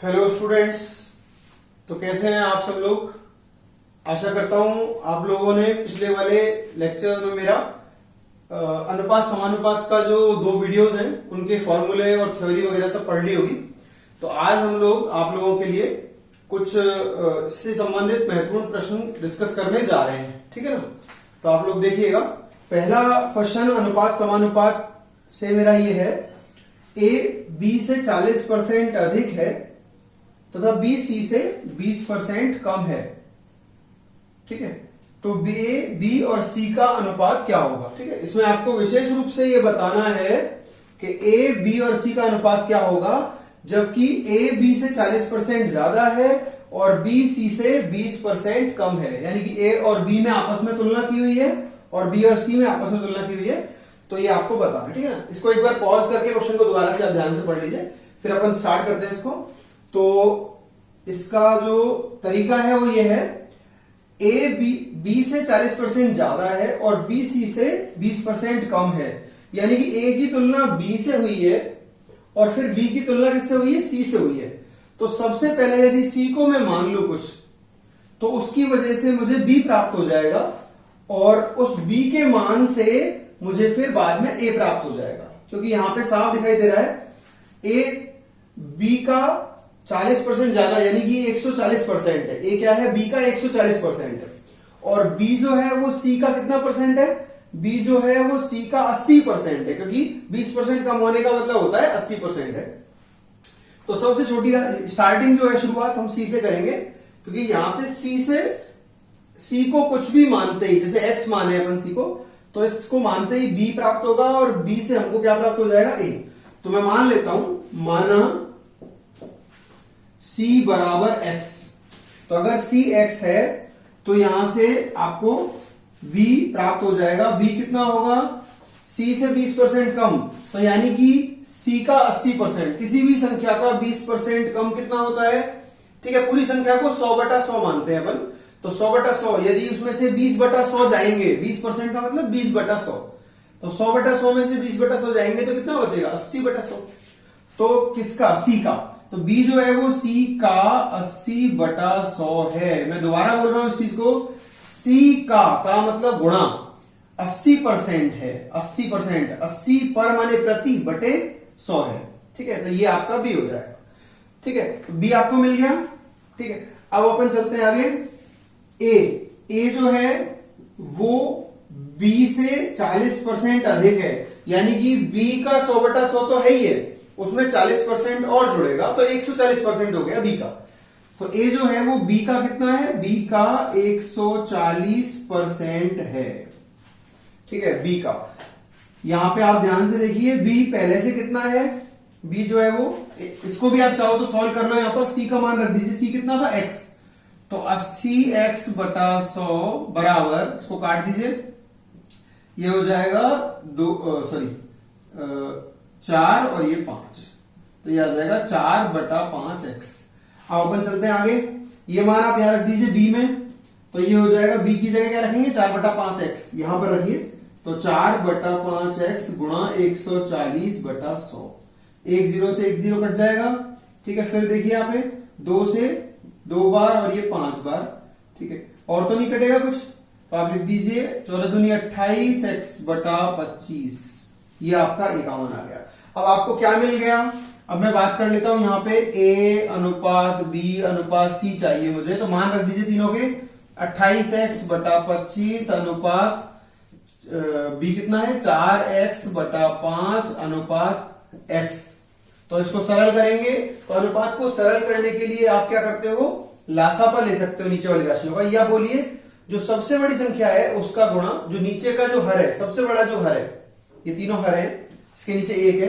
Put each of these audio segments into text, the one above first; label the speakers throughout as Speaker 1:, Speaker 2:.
Speaker 1: Hello students. तो कैसे हैं आप सब लोग। आशा करता हूं आप लोगों ने पिछले वाले लेक्चर में मेरा अनुपात समानुपात का जो 2 वीडियोस हैं उनके फॉर्मूले और थ्योरी वगैरह सब पढ़ ली होगी। तो आज हम लोग आप लोगों के लिए कुछ इससे संबंधित महत्वपूर्ण प्रश्न डिस्कस करने जा रहे हैं, ठीक है ना। तो आप लोग देखिएगा, पहला क्वेश्चन अनुपात समानुपात से मेरा ये है, ए बी से 40% अधिक है तथा बी सी से 20% कम है, ठीक है। तो बी और सी का अनुपात क्या होगा, ठीक है। इसमें आपको विशेष रूप से ये बताना है कि ए बी और सी का अनुपात क्या होगा जबकि ए बी से 40% ज्यादा है और बी सी से 20% कम है। यानी कि ए और बी में आपस में तुलना की हुई है और बी और सी में आपस में तुलना की हुई है। तो ये आपको बताना है, ठीक है ना। इसको एक बार पॉज करके क्वेश्चन को दोबारा से आप ध्यान से पढ़ लीजिए, फिर अपन स्टार्ट करते हैं इसको। तो इसका जो तरीका है वो ये है, ए बी से 40% ज्यादा है और बी सी से 20% कम है। यानी कि ए की तुलना बी से हुई है और फिर बी की तुलना किससे हुई है, सी से हुई है। तो सबसे पहले यदि सी को मैं मान लू कुछ, तो उसकी वजह से मुझे बी प्राप्त हो जाएगा और उस बी के मान से मुझे फिर बाद में ए प्राप्त हो जाएगा। क्योंकि यहां पे साफ दिखाई दे रहा है ए बी का 40% ज्यादा यानी कि 140% है। ए क्या है, बी का 140% है और बी जो है वो सी का कितना परसेंट है, बी जो है वो सी का 80% है। क्योंकि 20% कम होने का मतलब होता है 80% है। तो सबसे छोटी स्टार्टिंग जो है शुरुआत हम सी से करेंगे, क्योंकि यहां से सी को कुछ भी मानते ही, जैसे एक्स माने अपन सी को, तो इसको मानते ही बी प्राप्त होगा और बी से हमको क्या प्राप्त हो जाएगा, ए। तो मैं मान लेता हूं, माना C बराबर x। तो अगर C x है तो यहां से आपको B प्राप्त हो जाएगा। B कितना होगा, C से 20% कम, तो यानी कि C का 80%। किसी भी संख्या का 20% कम कितना होता है, ठीक है। पूरी संख्या को 100/100 मानते हैं अपन, तो 100/100 यदि उसमें से 20/100 जाएंगे, 20% का मतलब 20/100, तो 100/100 में से 20/100 जाएंगे तो कितना बचेगा, 80/100। तो किसका, C का। तो B जो है वो C का 80/100 है। मैं दोबारा बोल रहा हूं इस चीज को, C का मतलब गुणा 80% है। 80%, 80 पर माने प्रति बटे 100 है, ठीक है। तो ये आपका B हो जाएगा, ठीक है। तो B आपको मिल गया, ठीक है। अब अपन चलते हैं आगे। ए जो है वो B से 40% अधिक है, यानी कि B का 100/100 तो है ही है, उसमें 40% और जुड़ेगा तो 140% हो गया बी का। तो ए जो है वो बी का कितना है, बी का 140% है, ठीक है, बी का। यहां पे आप ध्यान से देखिए, बी पहले से कितना है, बी जो है वो, इसको भी आप चाहो तो सॉल्व कर लो। यहां पर सी का मान रख दीजिए, सी कितना था, एक्स। तो 80x/100 बराबर, इसको काट दीजिए, ये हो जाएगा 4 और ये 5, तो ये आ जाएगा 4/5x। अब अपन चलते हैं आगे। ये मान आप यहां रख दीजिए बी में, तो ये हो जाएगा, बी की जगह क्या रखेंगे, 4/5x यहां पर रखिए। तो 4/5x गुणा 140/100, 1 0 से 1 0 कट जाएगा, ठीक है। फिर देखिए यहाँ पे 2 से 2 बार और ये 5 बार, ठीक है। और तो नहीं कटेगा कुछ, तो आप लिख दीजिए 14 दूनी 28x/25, ये आपका ए का मान आ गया। अब आपको क्या मिल गया, अब मैं बात कर लेता हूं यहां पे ए अनुपात बी अनुपात सी चाहिए मुझे। तो मान रख दीजिए तीनों के, 28x/25 अनुपात बी कितना है, 4x/5 अनुपात x। तो इसको सरल करेंगे, तो अनुपात को सरल करने के लिए आप क्या करते हो, लासापा ले सकते हो नीचे वाली राशियों का, या बोलिए जो सबसे बड़ी संख्या है उसका गुणा जो नीचे का जो हर है, सबसे बड़ा जो हर है, ये तीनों हर है, इसके नीचे 1 है,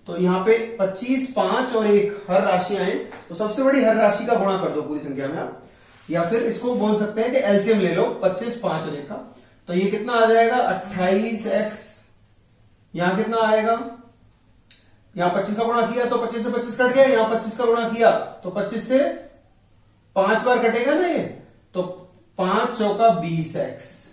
Speaker 1: तो यहां पे 25, 5 और 1 हर राशियां हैं, तो सबसे बड़ी हर राशि का गुणा कर दो पूरी संख्या में आप। या फिर इसको बोल सकते हैं कि एलसीएम ले लो 25, 5 और 1 का। तो ये कितना आ जाएगा, 28x, यहां कितना आएगा, यहां 25 का गुणा किया तो 25 से 25 कट गया, यहां 25 का गुणा किया तो 25 से 5 बार कटेगा ना ये, तो 5 चौका 20x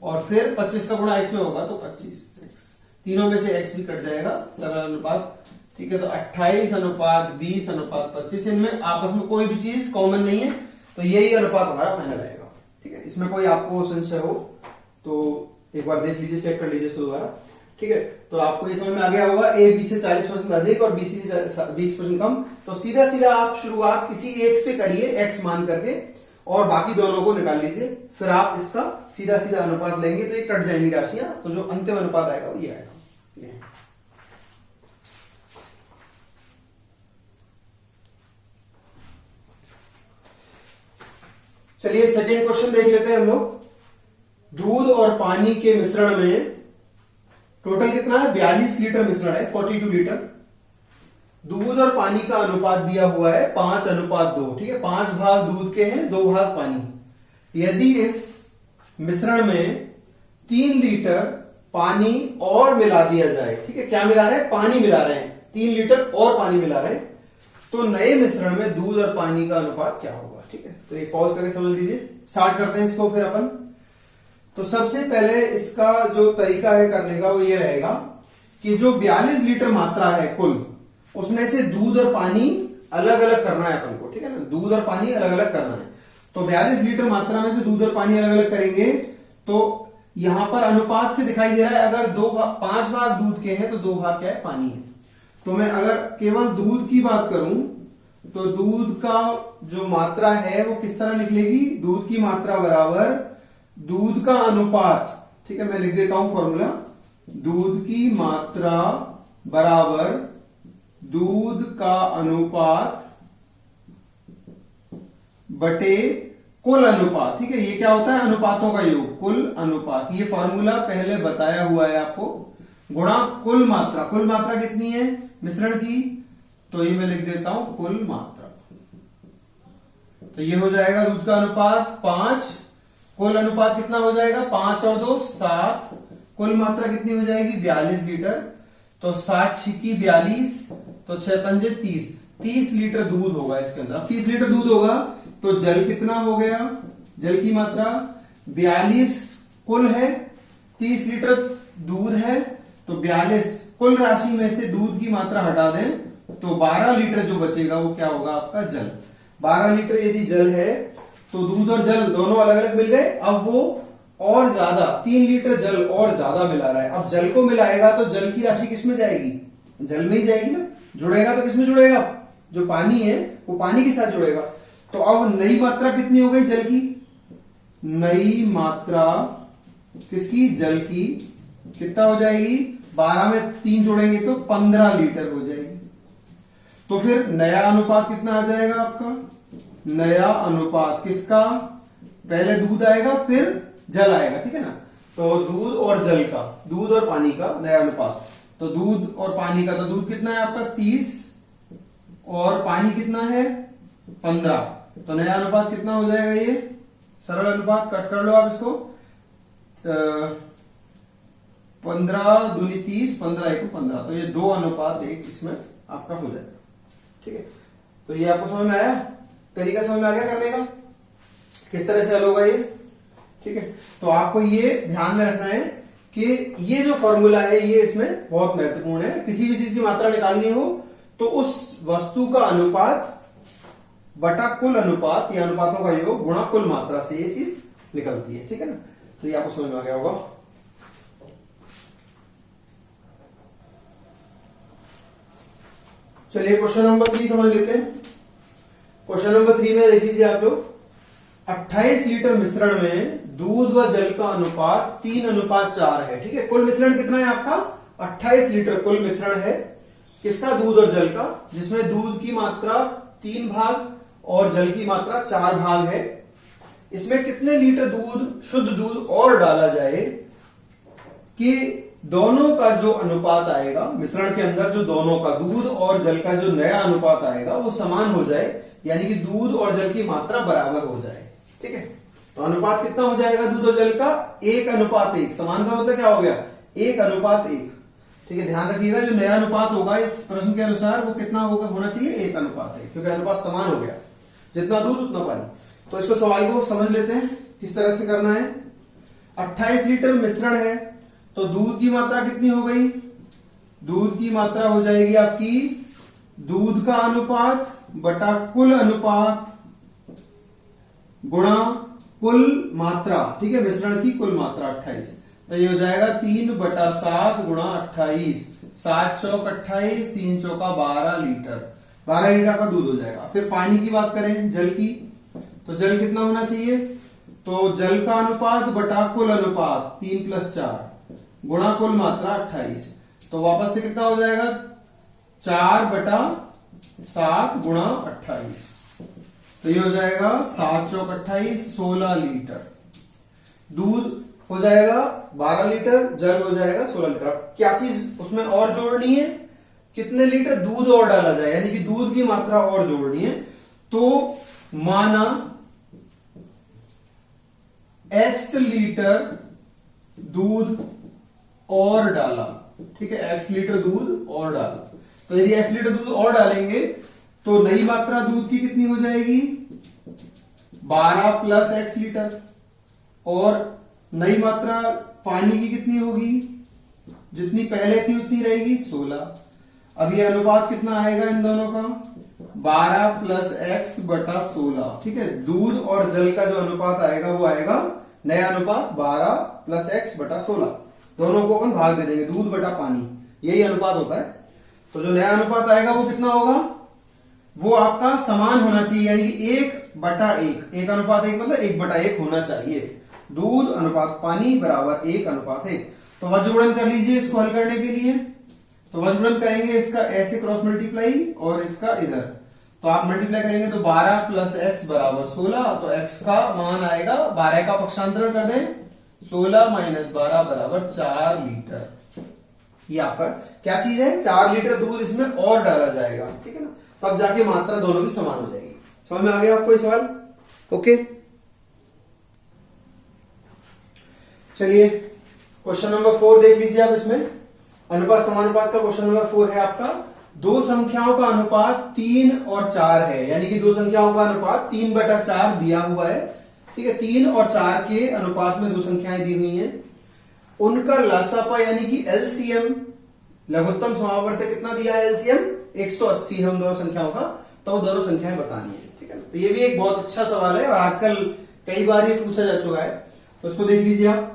Speaker 1: और फिर 25 का गुणा x में होगा तो 25x, तीनों में से x भी कट जाएगा, सरल अनुपात ठीक है। तो 28:20:25, इनमें आपस में कोई भी चीज कॉमन नहीं है, तो यही अनुपात हमारा फाइनल आएगा। ठीक है, इसमें कोई आपको संशय हो तो एक बार देख लीजिए, चेक कर लीजिए इसको दोबारा। ठीक है, तो आपको ये समझ में आ गया होगा, ए बी से 40% अधिक और बी से 20% कम। तो सीधा सीधा आप शुरुआत किसी एक से करिए एक्स मान करके, और बाकी दोनों को निकाल लीजिए, फिर आप इसका सीधा सीधा अनुपात लेंगे तो ये कट जाएंगी राशियां, तो जो अंतिम अनुपात आएगा वो ये आएगा। चलिए सेकेंड क्वेश्चन देख लेते हैं हम लोग। दूध और पानी के मिश्रण में टोटल कितना है, 42 लीटर मिश्रण है, 42 लीटर। दूध और पानी का अनुपात दिया हुआ है 5:2। ठीक है, 5 भाग दूध के हैं, 2 भाग पानी। यदि इस मिश्रण में 3 लीटर पानी और मिला दिया जाए, ठीक है, क्या मिला रहे हैं, पानी मिला रहे हैं, 3 लीटर और पानी मिला रहे हैं, तो नए मिश्रण में दूध और पानी का अनुपात क्या होगा। ठीक है, तो एक पॉज करके समझ लीजिए, स्टार्ट करते हैं इसको फिर अपन। तो सबसे पहले इसका जो तरीका है करने का वो ये रहेगा कि जो 42 लीटर मात्रा है कुल, उसमें से दूध और पानी अलग अलग करना है अपन को। ठीक है ना, दूध और पानी अलग अलग करना है। तो 42 लीटर मात्रा में से दूध और पानी अलग अलग करेंगे, तो यहां पर अनुपात से दिखाई दे रहा है, अगर 5 भाग दूध के हैं तो 2 भाग क्या है, पानी है। तो मैं अगर केवल दूध की बात करूं तो दूध का जो मात्रा है वो किस तरह निकलेगी, दूध की मात्रा बराबर दूध का अनुपात। ठीक है, मैं लिख देता हूं फॉर्मूला, दूध की मात्रा बराबर दूध का अनुपात बटे कुल अनुपात। ठीक है, ये क्या होता है, अनुपातों का योग, कुल अनुपात। ये फॉर्मूला पहले बताया हुआ है आपको, गुणा कुल मात्रा। कुल मात्रा कितनी है मिश्रण की, तो ये मैं लिख देता हूं कुल मात्रा। तो ये हो जाएगा दूध का अनुपात 5, कुल अनुपात कितना हो जाएगा, 5 और 2 7, कुल मात्रा कितनी हो जाएगी 42 लीटर। तो 7 छिकी 42, तो 6 पंजे 30, 30 लीटर दूध होगा इसके अंदर। 30 लीटर दूध होगा तो जल कितना हो गया, जल की मात्रा 42 कुल है, 30 लीटर दूध है, तो 42 कुल राशि में से दूध की मात्रा हटा दें तो 12 लीटर जो बचेगा वो क्या होगा, आपका जल। 12 लीटर यदि जल है तो दूध और जल दोनों अलग अलग मिल गए, अब वो और ज्यादा 3 लीटर जल और ज्यादा मिला रहा है। अब जल को मिलाएगा तो जल की राशि किसमें जाएगी, जल में ही जाएगी ना। जुड़ेगा तो किसमें जुड़ेगा, जो पानी है वो पानी के साथ जुड़ेगा। तो अब नई मात्रा कितनी हो गई जल की, नई मात्रा किसकी, जल की, कितना हो जाएगी, 12 में 3 जोड़ेंगे तो 15 लीटर हो जाएगी। तो फिर नया अनुपात कितना आ जाएगा आपका, नया अनुपात किसका, पहले दूध आएगा फिर जल आएगा। ठीक है ना, तो दूध और जल का, दूध और पानी का नया अनुपात, तो दूध और पानी का, तो दूध कितना है आपका 30 और पानी कितना है 15, तो नया अनुपात कितना हो जाएगा, ये सरल अनुपात, कट कर लो आप इसको, 15 दूनी 30, 15 1 15, तो ये 2:1 इसमें आपका हो जाएगा। ठीक है, तो ये आपको समझ में आया, तरीका समझ में आ गया करने का, किस तरह से हल होगा ये। ठीक है, तो आपको ये ध्यान में रखना है कि ये जो फॉर्मूला है ये इसमें बहुत महत्वपूर्ण है। किसी भी चीज की मात्रा निकालनी हो तो उस वस्तु का अनुपात बटा कुल अनुपात, या अनुपातों का योग गुणा कुल मात्रा से ये चीज निकलती है। ठीक है ना, तो ये आपको समझ में आ गया होगा। चलिए क्वेश्चन नंबर 3 समझ लेते हैं। क्वेश्चन नंबर 3 में देख लीजिए आप लोग, 28 लीटर मिश्रण में दूध व जल का अनुपात 3:4 है। ठीक है, कुल मिश्रण कितना है आपका 28 लीटर कुल मिश्रण है, किसका, दूध और जल का, जिसमें दूध की मात्रा 3 भाग और जल की मात्रा 4 भाग है। इसमें कितने लीटर दूध, शुद्ध दूध और डाला जाए कि दोनों का जो अनुपात आएगा मिश्रण के अंदर, जो दोनों का दूध और जल का जो नया अनुपात आएगा वो समान हो जाए, यानी कि दूध और जल की मात्रा बराबर हो जाए। ठीक है, तो अनुपात कितना हो जाएगा दूध और जल का, 1:1। समान का मतलब क्या हो गया, 1:1। ठीक है, ध्यान रखिएगा जो नया अनुपात होगा इस प्रश्न के अनुसार वो कितना होगा, होना चाहिए 1:1, क्योंकि अनुपात समान हो गया, जितना दूध उतना पानी। तो इसको सवाल को समझ लेते हैं किस तरह से करना है। 28 लीटर मिश्रण है तो दूध की मात्रा कितनी हो गई दूध की मात्रा हो जाएगी आपकी दूध का अनुपात बटा कुल अनुपात गुणा कुल मात्रा, ठीक है, मिश्रण की कुल मात्रा 28। तो ये हो जाएगा 3/7 गुणा 28, 7 चौक 28, 3 चौका 12 लीटर, 12 लीटर का दूध हो जाएगा। फिर पानी की बात करें, जल की, तो जल कितना होना चाहिए, तो जल का अनुपात बटा कुल अनुपात 3 + 4 गुणा कुल मात्रा 28, तो वापस से कितना हो जाएगा 4/7 गुणा 28, तो ये हो जाएगा 7 चौक 28, 16 लीटर। दूध हो जाएगा 12 लीटर, जल हो जाएगा 16 लीटर। अब क्या चीज उसमें और जोड़नी है, कितने लीटर दूध और डाला जाए, यानी कि दूध की मात्रा और जोड़नी है। तो माना x लीटर दूध और डाला, ठीक है, x लीटर दूध और डाला। तो यदि x लीटर दूध और डालेंगे तो नई मात्रा दूध की कितनी हो जाएगी 12 + x लीटर, और नई मात्रा पानी की कितनी होगी, जितनी पहले थी उतनी रहेगी 16। अब ये अनुपात कितना आएगा इन दोनों का 12 + x बटा 16, ठीक है। दूध और जल का जो अनुपात आएगा वो आएगा नया अनुपात 12 + x बटा 16, दोनों को अपन भाग दे देंगे, दूध बटा पानी, यही अनुपात होता है। तो जो नया अनुपात आएगा वो कितना होगा, वो आपका समान होना चाहिए, यानी कि 1/1, 1:1 मतलब 1/1 होना चाहिए। दूध अनुपात पानी बराबर 1:1। तो वज्रगुणन कर लीजिए इसको हल करने के लिए। तो वज्रगुणन करेंगे इसका ऐसे क्रॉस मल्टीप्लाई और इसका इधर, तो आप मल्टीप्लाई करेंगे तो 12 + x बराबर 16, तो x का मान आएगा 12 का पक्षांतरण कर दें, 16 - 12 बराबर 4 लीटर। ये आपका क्या चीज है, 4 लीटर दूध इसमें और डाला जाएगा, ठीक है ना, तब जाके मात्रा दोनों की समान हो जाएगी। समझ में आ गया आपको ये सवाल? ओके, चलिए क्वेश्चन नंबर 4 देख लीजिए आप। इसमें अनुपात समानुपात का क्वेश्चन नंबर 4 है आपका। दो संख्याओं का अनुपात 3 और 4 है, यानी कि दो संख्याओं का अनुपात 3/4 दिया हुआ है, ठीक है। 3 और 4 के अनुपात में दो संख्याएं दी हुई हैं, उनका लसापा यानी कि एलसीएम, लघुत्तम समावर्त कितना दिया है, एलसीएम 180 है उन दोनों संख्याओं का, तो वो दोनों संख्याएं बतानी है, ठीक है। तो ये भी एक बहुत अच्छा सवाल है और आजकल कई बार ये पूछा जा चुका है, तो इसको देख लीजिए आप।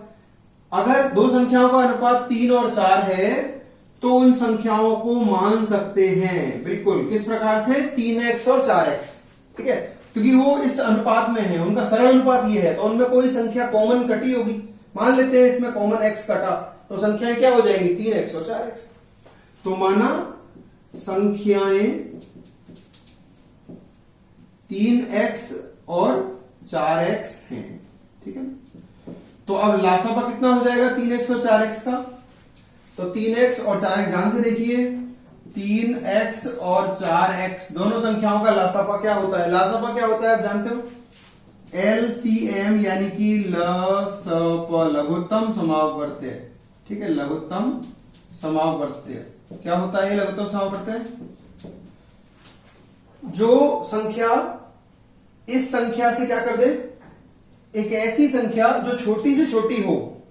Speaker 1: अगर दो संख्याओं का अनुपात 3 और 4 है तो उन संख्याओं को मान सकते हैं, बिल्कुल किस प्रकार से, 3x और 4x, ठीक है, क्योंकि वो इस अनुपात में है, उनका सरल अनुपात ये है, तो उनमें कोई संख्या कॉमन कटी होगी, मान लेते हैं इसमें कॉमन x कटा, तो संख्याएं क्या हो जाएंगी 3x और 4x। तो माना संख्याएं 3x और 4x हैं, ठीक है। तो अब लासापा कितना हो जाएगा 3x और 4x का, तो 3x और 4x ध्यान से देखिए, 3x और 4x दोनों संख्याओं का लासापा क्या होता है, लासापा क्या होता है आप जानते हो, एलसीएम यानी कि लसप, लघुत्तम समावर्त्य, ठीक है, लघुत्तम समावर्त्य। क्या होता है ये लघुत्तम समावर्त्य, जो संख्या इस संख्या से क्या कर दे, एक ऐसी संख्या जो छोटी से छोटी हो,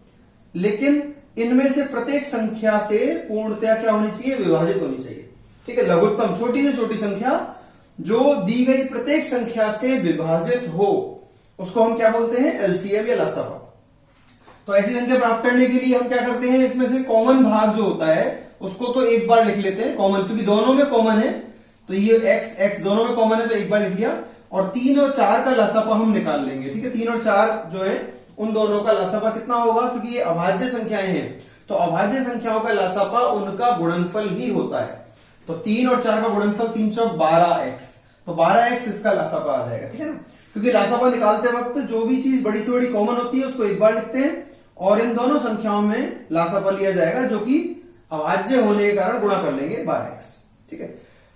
Speaker 1: लेकिन इनमें से प्रत्येक संख्या से पूर्णतया क्या होनी चाहिए, विभाजित होनी चाहिए, ठीक है। लघुत्तम छोटी से छोटी संख्या जो दी गई प्रत्येक संख्या से विभाजित हो, उसको हम क्या बोलते हैं, एलसीएम या लसापा। तो ऐसी संख्या प्राप्त करने के लिए हम क्या करते हैं, इसमें से कॉमन भाग जो होता है उसको तो एक बार लिख लेते हैं कॉमन, क्योंकि दोनों में कॉमन है, तो ये x x दोनों में कॉमन है तो एक बार लिख लिया, और 3 और 4 का लसापा हम निकाल लेंगे, ठीक है। 3 और 4 जो है उन दोनों का लसापा कितना होगा, क्योंकि ये अभाज्य संख्याएं हैं, तो अभाज्य संख्याओं का लसापा उनका गुणनफल ही होता है। तो 3 और 4 का गुणनफल 3 चौक 12x, तो 12x इसका लसापा आ जाएगा, ठीक है ना। क्योंकि लसापा निकालते वक्त जो भी चीज बड़ी से बड़ी कॉमन होती है उसको एक बार लिखते हैं, और इन दोनों संख्याओं में लासापा लिया जाएगा जो कि अभाज्य होने के कारण गुणा कर लेंगे 12x, ठीक है।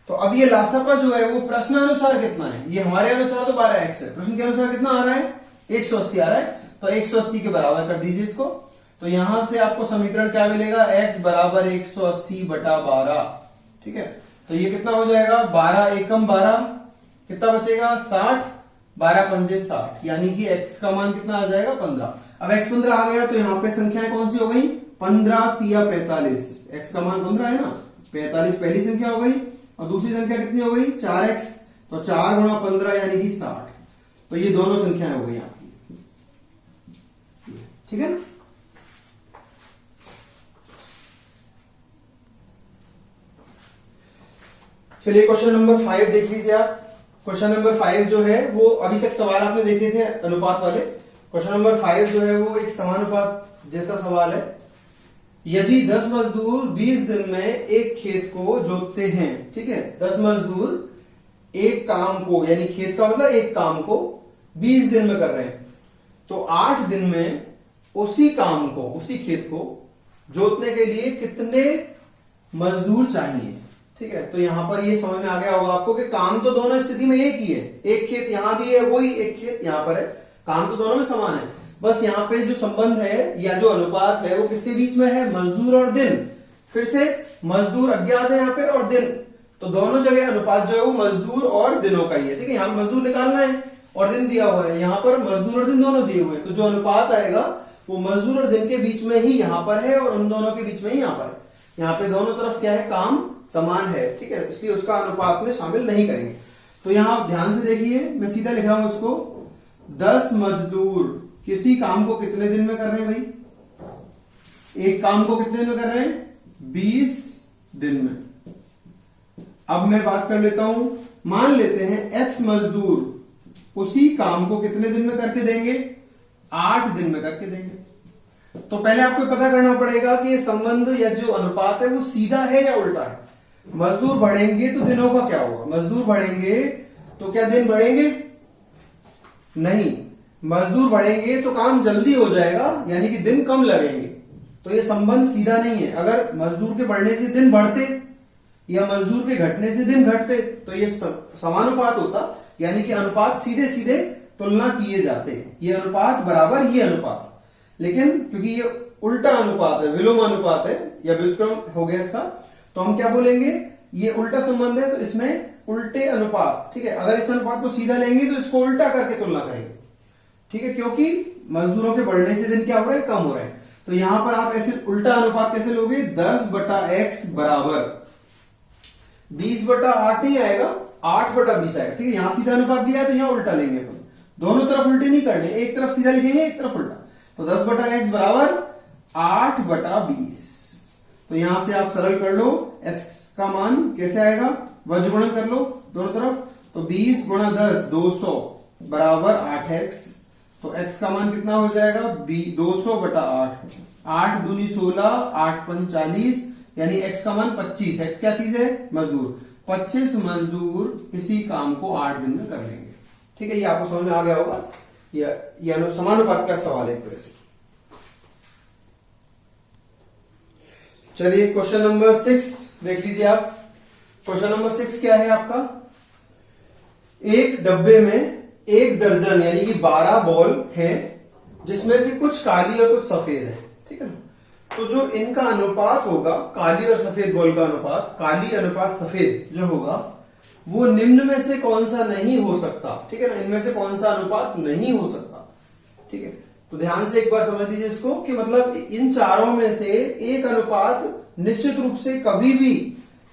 Speaker 1: तो अब ये लासापा जो है वो प्रश्न अनुसार कितना है, ये हमारे अनुसार तो 12x है, प्रश्न के अनुसार कितना आ रहा है 180 आ रहा है, तो 180 के बराबर कर दीजिए इसको। तो यहां से आपको समीकरण क्या मिलेगा, x बराबर 180/12, ठीक है। तो ये कितना हो जाएगा, 12 एकम 12, कितना बचेगा 60, 12 पंजे 60, यानी कि x का मान कितना आ जाएगा 15। अब x 15 आ गया तो यहाँ पे संख्याएं कौन सी हो गई, 15 तिया 45, x का मान 15 है ना, 45 पहली संख्या हो गई और दूसरी संख्या कितनी हो गई 4x, तो 4 गुणा 15 यानी कि 60। तो ये दोनों संख्याएं हो गई आपकी, ठीक है ना। चलिए क्वेश्चन नंबर 5 देख लीजिए आप। क्वेश्चन नंबर 5 जो है वो अभी तक सवाल आपने देखे थे अनुपात वाले। क्वेश्चन नंबर 5 जो है वो एक समानुपात जैसा सवाल है। यदि 10 मजदूर 20 दिन में एक खेत को जोतते हैं, ठीक है, 10 मजदूर एक काम को, यानी खेत का मतलब एक काम को 20 दिन में कर रहे हैं, तो 8 दिन में उसी काम को, उसी खेत को जोतने के लिए कितने मजदूर चाहिए, ठीक है। तो यहां पर ये समझ में आ गया होगा आपको कि काम तो दोनों स्थिति में एक ही है, एक खेत यहां भी है, वही एक खेत यहां पर है, काम तो दोनों में समान है, बस यहां पे जो संबंध है या जो अनुपात है वो किसके बीच में है, मजदूर और दिन। फिर से मजदूर अज्ञात है यहां पे और दिन, तो दोनों जगह अनुपात जो है वो मजदूर और दिनों का ही है, ठीक है। यहां मजदूर निकालना है और दिन दिया हुआ है, यहां पर मजदूर और दिन दोनों दिए हुए हैं, तो जो अनुपात आएगा वो मजदूर और दिन के बीच में ही यहां पर है और उन दोनों के बीच में ही यहां पर है। यहाँ पे दोनों तरफ क्या है, काम समान है, ठीक है, इसलिए उसका अनुपात में शामिल नहीं करेंगे। तो यहां आप ध्यान से देखिए, मैं सीधा लिख रहा हूं उसको, 10 मजदूर किसी काम को कितने दिन में कर रहे हैं भाई, एक काम को कितने दिन में कर रहे हैं, 20 दिन में। अब मैं बात कर लेता हूं, मान लेते हैं x मजदूर उसी काम को कितने दिन में करके देंगे, 8 दिन में करके देंगे। तो पहले आपको पता करना पड़ेगा कि ये संबंध या जो अनुपात है वो सीधा है या उल्टा है। मजदूर बढ़ेंगे तो दिनों का क्या होगा, मजदूर बढ़ेंगे तो क्या दिन बढ़ेंगे, नहीं, मजदूर बढ़ेंगे तो काम जल्दी हो जाएगा, यानी कि दिन कम लगेंगे। तो ये संबंध सीधा नहीं है। अगर मजदूर के बढ़ने से दिन बढ़ते या मजदूर के घटने से दिन घटते तो ये समानुपात होता, यानी कि अनुपात सीधे सीधे तुलना किए जाते, ये अनुपात बराबर ये अनुपात। लेकिन क्योंकि ये उल्टा अनुपात है, विलोम अनुपात है या व्युत्क्रम हो गया इसका, तो हम क्या बोलेंगे, ये उल्टा संबंध है तो इसमें उल्टे अनुपात, ठीक है। अगर इस अनुपात को सीधा लेंगे तो इसको उल्टा करके तुलना करेंगे, ठीक है, क्योंकि मजदूरों के बढ़ने से दिन क्या हो रहा है, कम हो रहा है। तो यहां पर आप ऐसे उल्टा अनुपात कैसे लोगे, 10/x बराबर 20/8 नहीं आएगा, 8/20 आएगा, ठीक है। यहां सीधा अनुपात दिया है तो यहां उल्टा लेंगे अपन, दोनों तरफ उल्टे नहीं करने, एक तरफ सीधा लिखेंगे एक तरफ उल्टा। तो 10/x बराबर 8/20। तो यहां से आप सरल कर लो, x का मान कैसे आएगा, वज्रगुणन कर लो दोनों तरफ, तो 20 गुणा 10 200 बराबर 8x। तो x का मान कितना हो जाएगा, 200/8, 8 दूनी 16, 8 पंच 40, यानी x का मान 25। x क्या चीज है, मजदूर। 25 मजदूर इसी काम को 8 दिन में कर लेंगे, ठीक है। ये आपको समझ में आ गया होगा, यह समानुपात का सवाल है एक तरह से। चलिए क्वेश्चन नंबर 6 देख लीजिए आप। क्वेश्चन नंबर 6 क्या है आपका, एक डब्बे में 1 दर्जन यानी कि 12 बॉल है, जिसमें से कुछ काली और कुछ सफेद है, ठीक है ना। तो जो इनका अनुपात होगा, काली और सफेद बॉल का अनुपात, काली अनुपात सफेद जो होगा वो निम्न में से कौन सा नहीं हो सकता, ठीक है ना, इनमें से कौन सा अनुपात नहीं हो सकता, ठीक है। तो ध्यान से एक बार समझ लीजिए इसको कि मतलब इन चारों में से एक अनुपात निश्चित रूप से कभी भी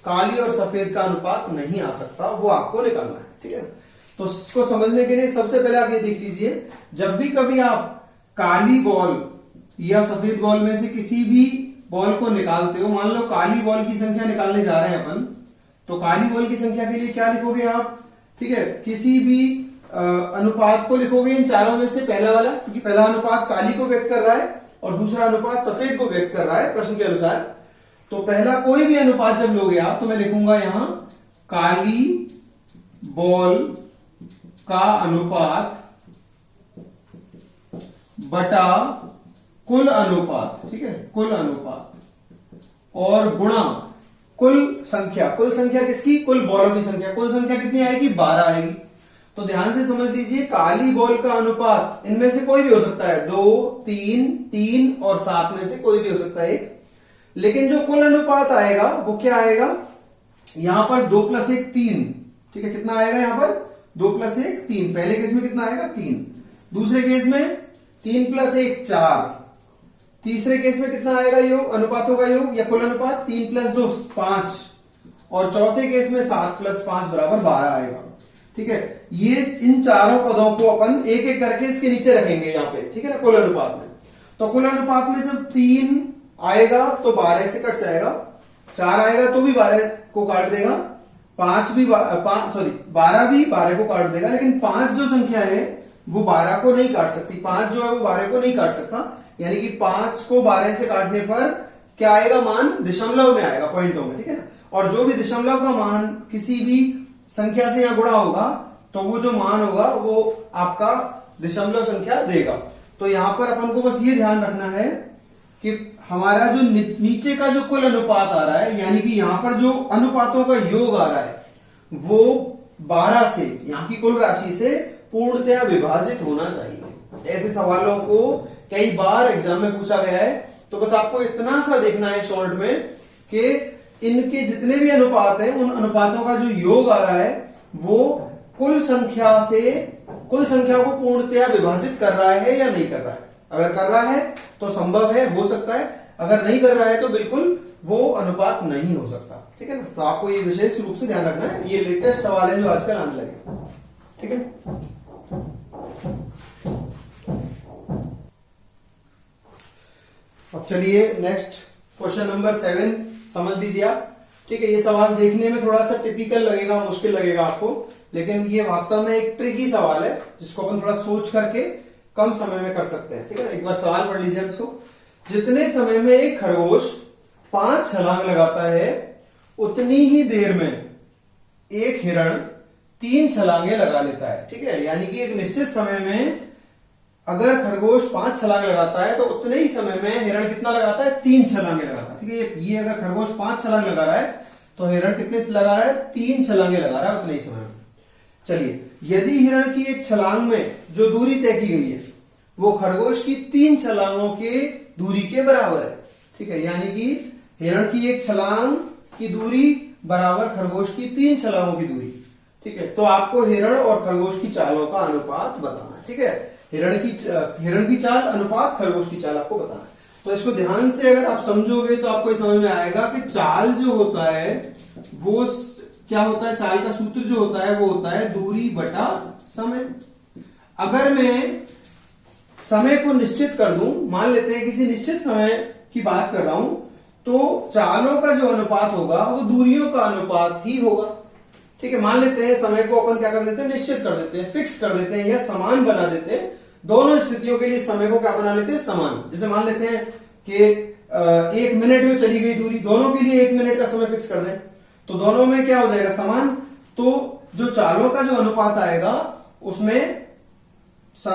Speaker 1: काली और सफेद का अनुपात नहीं आ सकता, वो आपको निकालना है, ठीक है। तो इसको समझने के लिए सबसे पहले आप ये देख लीजिए, जब भी कभी आप काली बॉल या सफेद बॉल में से किसी भी बॉल को निकालते हो, मान लो काली बॉल की संख्या निकालने जा रहे हैं अपन, तो काली बॉल की संख्या के लिए क्या लिखोगे आप, ठीक है, किसी भी अनुपात को लिखोगे इन चारों में से पहला वाला, क्योंकि पहला अनुपात काली को व्यक्त कर रहा है और दूसरा अनुपात सफेद को व्यक्त कर रहा है प्रश्न के अनुसार। तो पहला कोई भी अनुपात जब लोगे आप, तो मैं लिखूंगा यहां काली बॉल का अनुपात बटा कुल अनुपात, ठीक है, कुल अनुपात, और गुणा कुल संख्या किसकी, कुल बॉलों की संख्या। कुल संख्या कितनी आएगी, 12 आएगी। तो ध्यान से समझ लीजिए, काली बॉल का अनुपात इनमें से कोई भी हो सकता है, 2 3 3 और 7 में से कोई भी हो सकता है। लेकिन जो कुल अनुपात आएगा वो क्या आएगा, यहां पर 2 + 1 3, ठीक है, कितना आएगा यहां पर 2 + 1 3। पहले केस में कितना आएगा 3, दूसरे केस में 3 + 1 4, तीसरे केस में कितना आएगा योग, अनुपातों का योग या कुल अनुपात 3 + 2 5, और चौथे केस में 7 + 5 = 12 आएगा। ठीक है, ये इन चारों पदों को अपन एक एक करके इसके नीचे रखेंगे यहाँ पे, ठीक है ना, कुल अनुपात में। तो कुल अनुपात में जब 3 आएगा तो 12 से कट जाएगा, 4 आएगा तो भी 12 को काट देगा, 12 भी 12 को काट देगा, लेकिन 5 जो संख्या है वो 12 को नहीं काट सकती, 5 जो है वो 12 को नहीं काट सकता, यानी कि 5 को 12 से काटने पर क्या आएगा मान, दशमलव में आएगा, पॉइंटों में, ठीक है ना। और जो भी दशमलव का मान किसी भी संख्या से यहां गुणा होगा तो वो जो मान होगा वो आपका दशमलव संख्या देगा। तो यहां पर अपन को बस ये ध्यान रखना है कि हमारा जो नीचे का जो कुल अनुपात आ रहा है, यानी कि यहां पर जो अनुपातों का योग आ रहा है वो 12 से, यहां की कुल राशि से पूर्णतया विभाजित होना चाहिए। ऐसे सवालों को कई बार एग्जाम में पूछा गया है, तो बस आपको इतना सा देखना है शॉर्ट में कि इनके जितने भी अनुपात हैं उन अनुपातों का जो योग आ रहा है वो कुल संख्या को पूर्णतया विभाजित कर रहा है या नहीं कर रहा है। अगर कर रहा है तो संभव है, हो सकता है, अगर नहीं कर रहा है तो बिल्कुल वो अनुपात नहीं हो सकता। ठीक है ना, तो आपको ये विशेष रूप से ध्यान रखना है, ये लेटेस्ट सवाल है जो आजकल आने लगे। ठीक है, अब चलिए नेक्स्ट क्वेश्चन नंबर 7 समझ लीजिए आप। ठीक है, ये सवाल देखने में थोड़ा सा टिपिकल लगेगा, मुश्किल लगेगा आपको, लेकिन ये वास्तव में एक ट्रिकी सवाल है जिसको अपन थोड़ा सोच करके कम समय में कर सकते हैं। ठीक है ना, एक बार सवाल पढ़ लीजिए इसको। जितने समय में एक खरगोश 5 छलांग लगाता है उतनी ही देर में एक हिरण 3 छलांगे लगा लेता है। ठीक है, यानी कि एक निश्चित समय में अगर खरगोश 5 छलांग लगाता है तो उतने ही समय में हिरण कितना लगाता है, 3 छलांगे लगाता है। ठीक है, ये अगर खरगोश 5 छलांग लगा रहा है तो हिरण कितने लगा रहा है, 3 छलांगे लगा रहा है उतने ही समय में। चलिए, यदि हिरण की एक छलांग में जो दूरी तय की गई है वो खरगोश की 3 छलांगों के दूरी के बराबर है। ठीक है, यानी कि हिरण की एक छलांग की दूरी बराबर खरगोश की 3 छलांगों की दूरी। ठीक है, तो आपको हिरण और खरगोश की चालों का अनुपात बताना है। ठीक है, हिरण की चाल अनुपात खरगोश की चाल आपको बताना है। तो इसको ध्यान से अगर आप समझोगे तो आपको समझ में आएगा कि चाल जो होता है वो क्या होता है, चाल का सूत्र जो होता है वो होता है दूरी बटा समय। अगर मैं समय को निश्चित कर दूं, मान लेते हैं किसी निश्चित समय की बात कर रहा हूं, तो चालों का जो अनुपात होगा वो दूरियों का अनुपात ही होगा। ठीक है, मान लेते हैं समय को अपन क्या कर देते हैं, निश्चित कर देते हैं, फिक्स कर देते हैं या समान बना देते हैं। दोनों स्थितियों के लिए समय को क्या बना लेते हैं, समान। जैसे मान लेते हैं कि 1 मिनट में चली गई दूरी, दोनों के लिए 1 मिनट का समय फिक्स कर दें तो दोनों में क्या हो जाएगा, समान। तो जो चालों का जो अनुपात आएगा उसमें